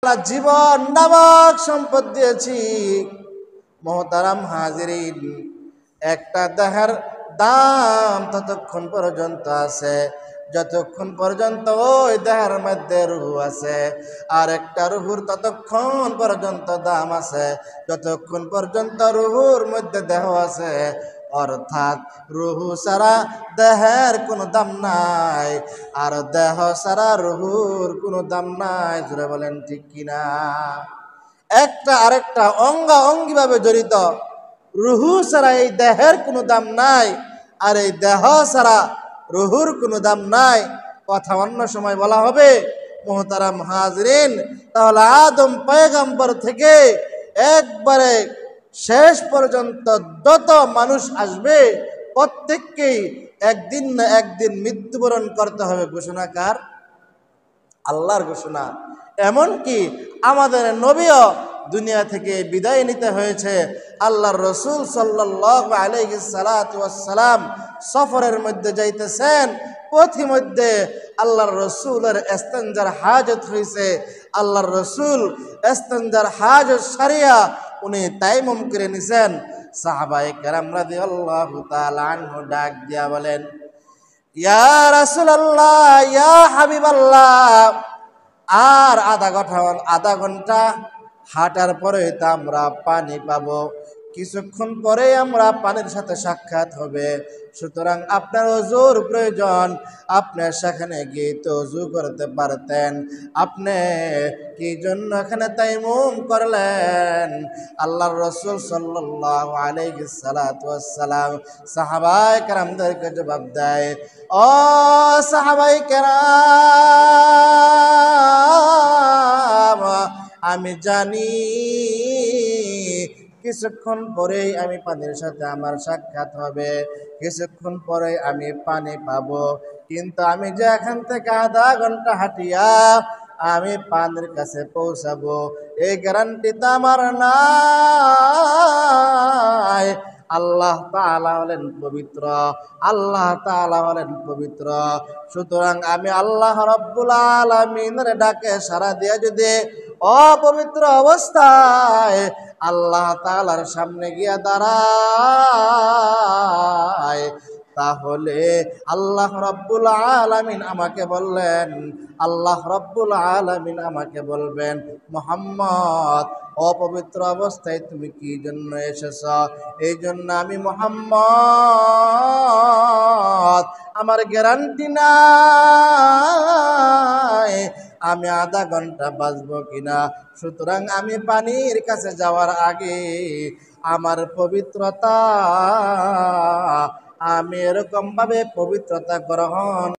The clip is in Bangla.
জীবন নামক সম্পদ দিয়েছি। মোহতারাম হাজিরিন, একটা দেহের দাম ততক্ষণ পর্যন্ত আছে যতক্ষণ পর্যন্ত ওই দেহের মধ্যে রুহু আছে, আর একটা রুহুর ততক্ষণ পর্যন্ত দাম আছে যতক্ষণ পর্যন্ত রুহুর মধ্যে দেহ আছে। অর্থাৎ রুহু ছাড়া দেহের কোনো দাম নাই, আর দেহ ছাড়া রুহুর কোনো দাম নাই। জোরে বলেন ঠিক কিনা? একটা আরেকটা অঙ্গাঙ্গিভাবে জড়িত। রুহু ছাড়া এই দেহের কোনো দাম নাই, আর এই দেহ ছাড়া রুহুর কোনো দাম নাই। কথা অন্য সময় বলা হবে। মোহতারাম হাজরিন, তাহলে আদম পয়গম্বর থেকে একবারে শেষ পর্যন্ত যত মানুষ আসবে প্রত্যেককেই একদিন না একদিন মৃত্যুবরণ করতে হবে। ঘোষণা কার? আল্লাহর ঘোষণা। এমনকি আমাদের নবীও দুনিয়া থেকে বিদায় নিতে হয়েছে। আল্লাহর রসুল সাল্লাল্লাহু আলাইহি সাল্লাতু ওয়াসসালাম সফরের মধ্যে যাইতেছেন, পথিমধ্যে আল্লাহর রসুলের ইস্তেনজার হাজত হয়েছে। আল্লাহর রসুল ইস্তেনজার হাজত সারিয়া উনি তায়াম্মুম করে নিছেন। সাহাবায়ে কেরাম রাদিয়াল্লাহু তাআলা আনহু ডাক দিয়া বলেন, ইয়া রাসূলুল্লাহ, ইয়া হাবিবাল্লাহ, আর আধা ঘন্টা হাঁটার পরে তো আমরা পানি পাবো, কিছুক্ষণ পরে আমরা পানির সাথে সাক্ষাৎ হবে। সুতরাং আপনার ওযুর প্রয়োজন, আপনি সেখানে গিয়ে তো ওযু করতে পারতেন, আপনি কি জন্য এখানে তায়াম্মুম করলেন? আল্লাহর রাসূল সাল্লাল্লাহু আলাইহি সাল্লাতু ওয়াসসালাম সাহাবায়ে কেরামদেরকে জবাব দেয়, ও সাহাবায়ে কেরাম, আমি জানি কিছুক্ষণ পরেই আমি পানির সাথে আমার সাক্ষাৎ হবে, কিছুক্ষণ পরে আমি পানি পাবো, কিন্তু আমি যে এখান থেকে আধা ঘন্টা হাঁটিয়া আমি পানির কাছে পৌঁছাবো এই গ্যারান্টি তো আমার নাই। আল্লাহ তাআলা হলেন পবিত্র, আল্লাহ তাআলা হলেন পবিত্র। সুতরাং আমি আল্লাহ রাব্বুল আলামিনের ডাকে সাড়া দিয়া যদি অপবিত্র অবস্থায় আল্লাহ তাআলার সামনে গিয়া দাঁড়ায়, তাহলে আল্লাহ রাব্বুল আলামিন আমাকে বললেন, আল্লাহ রাব্বুল আলামিন আমাকে বলবেন, মুহাম্মদ, অপবিত্র অবস্থায় তুমি কি জন্য এসেছ? এই জন্য আমি মুহাম্মদ, আমার গ্যারান্টি নাই আমি আধা ঘন্টা বাঁচবো কিনা। সুতরাং আমি পানির কাছে যাওয়ার আগে আমার পবিত্রতা, আমি এরকম ভাবে পবিত্রতা গ্রহণ